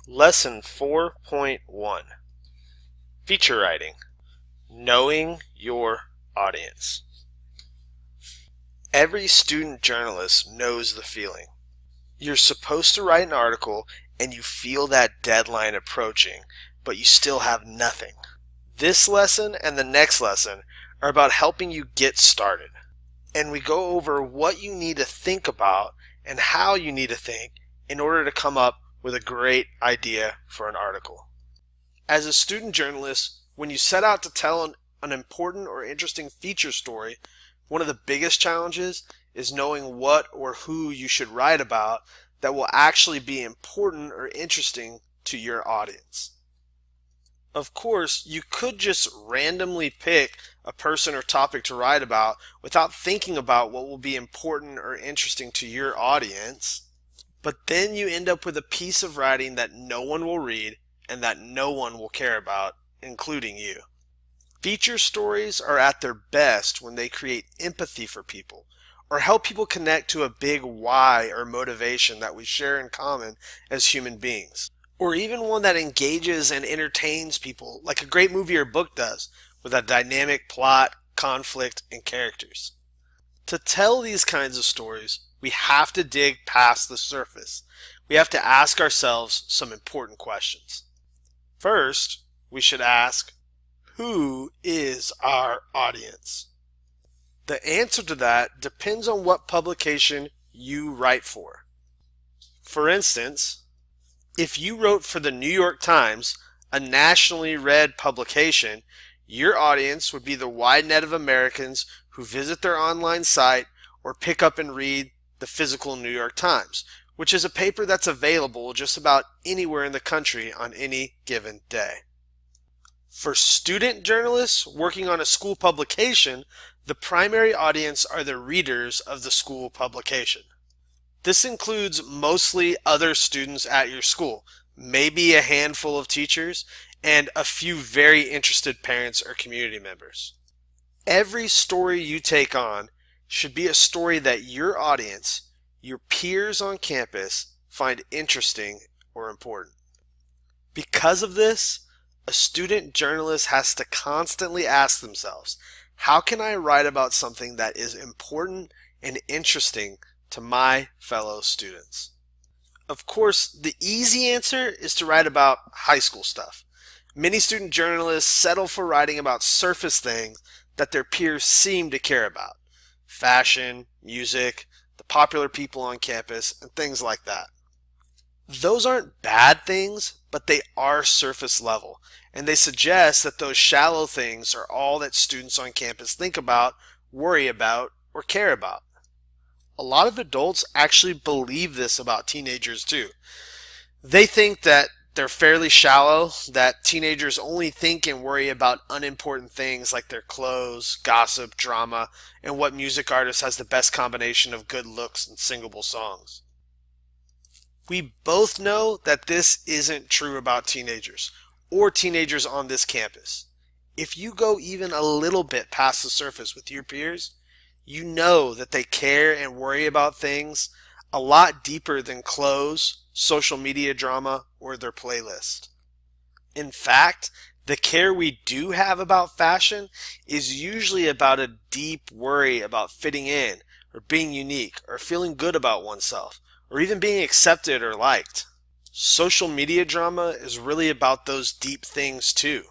Lesson 4.1 Feature Writing Knowing Your Audience. Every student journalist knows the feeling. You're supposed to write an article and you feel that deadline approaching, but you still have nothing. This lesson and the next lesson are about helping you get started. And we go over what you need to think about and how you need to think in order to come up with a great idea for an article. As a student journalist, when you set out to tell an important or interesting feature story, one of the biggest challenges is knowing what or who you should write about that will actually be important or interesting to your audience. Of course, you could just randomly pick a person or topic to write about without thinking about what will be important or interesting to your audience, but then you end up with a piece of writing that no one will read and that no one will care about, including you. Feature stories are at their best when they create empathy for people or help people connect to a big why or motivation that we share in common as human beings. Or even one that engages and entertains people like a great movie or book does, with a dynamic plot, conflict, and characters. To tell these kinds of stories, we have to dig past the surface. We have to ask ourselves some important questions. First, we should ask, who is our audience? The answer to that depends on what publication you write for. For instance, if you wrote for the New York Times, a nationally read publication, your audience would be the wide net of Americans who visit their online site or pick up and read the physical New York Times, which is a paper that's available just about anywhere in the country on any given day. For student journalists working on a school publication, the primary audience are the readers of the school publication. This includes mostly other students at your school, maybe a handful of teachers, and a few very interested parents or community members. Every story you take on should be a story that your audience, your peers on campus, find interesting or important. Because of this, a student journalist has to constantly ask themselves, how can I write about something that is important and interesting to my fellow students? Of course, the easy answer is to write about high school stuff. Many student journalists settle for writing about surface things that their peers seem to care about. Fashion, music, the popular people on campus, and things like that. Those aren't bad things, but they are surface level, and they suggest that those shallow things are all that students on campus think about, worry about, or care about. A lot of adults actually believe this about teenagers too. They think that they're fairly shallow, that teenagers only think and worry about unimportant things like their clothes, gossip, drama, and what music artist has the best combination of good looks and singable songs. We both know that this isn't true about teenagers, or teenagers on this campus. If you go even a little bit past the surface with your peers, you know that they care and worry about things a lot deeper than clothes, social media drama, or their playlist. In fact, the care we do have about fashion is usually about a deep worry about fitting in, or being unique, or feeling good about oneself, or even being accepted or liked. Social media drama is really about those deep things too.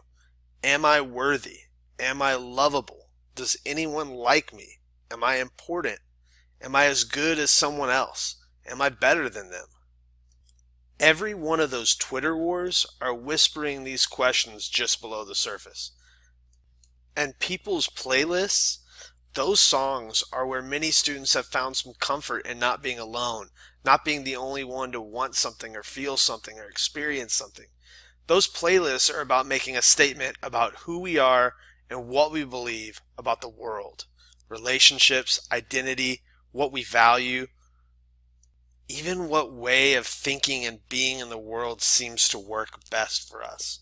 Am I worthy? Am I lovable? Does anyone like me? Am I important? Am I as good as someone else? Am I better than them? Every one of those Twitter wars are whispering these questions just below the surface. And people's playlists, those songs are where many students have found some comfort in not being alone, not being the only one to want something or feel something or experience something. Those playlists are about making a statement about who we are and what we believe about the world, relationships, identity, what we value, even what way of thinking and being in the world seems to work best for us.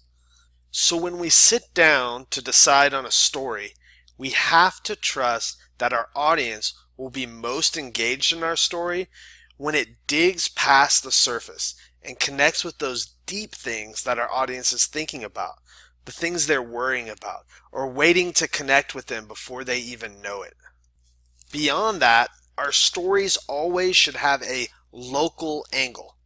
So when we sit down to decide on a story, we have to trust that our audience will be most engaged in our story when it digs past the surface and connects with those deep things that our audience is thinking about, the things they're worrying about, or waiting to connect with them before they even know it. Beyond that, our stories always should have a local angle.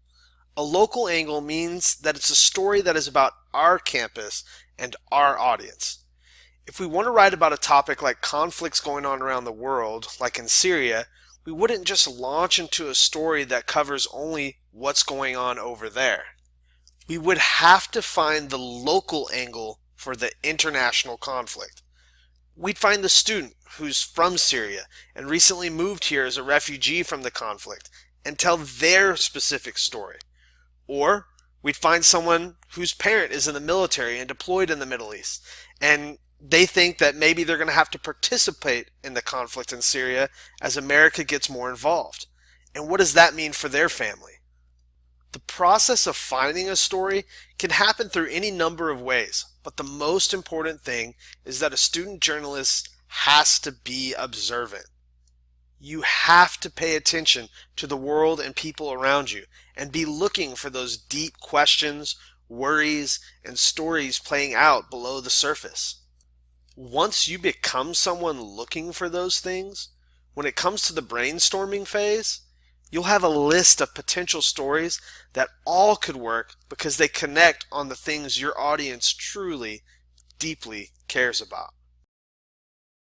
A local angle means that it's a story that is about our campus and our audience. If we want to write about a topic like conflicts going on around the world, like in Syria, we wouldn't just launch into a story that covers only what's going on over there. We would have to find the local angle for the international conflict. We'd find the student who's from Syria and recently moved here as a refugee from the conflict and tell their specific story. Or we'd find someone whose parent is in the military and deployed in the Middle East, and they think that maybe they're going to have to participate in the conflict in Syria as America gets more involved. And what does that mean for their family? The process of finding a story can happen through any number of ways, but the most important thing is that a student journalist has to be observant. You have to pay attention to the world and people around you and be looking for those deep questions, worries, and stories playing out below the surface. Once you become someone looking for those things, when it comes to the brainstorming phase, you'll have a list of potential stories that all could work because they connect on the things your audience truly, deeply cares about.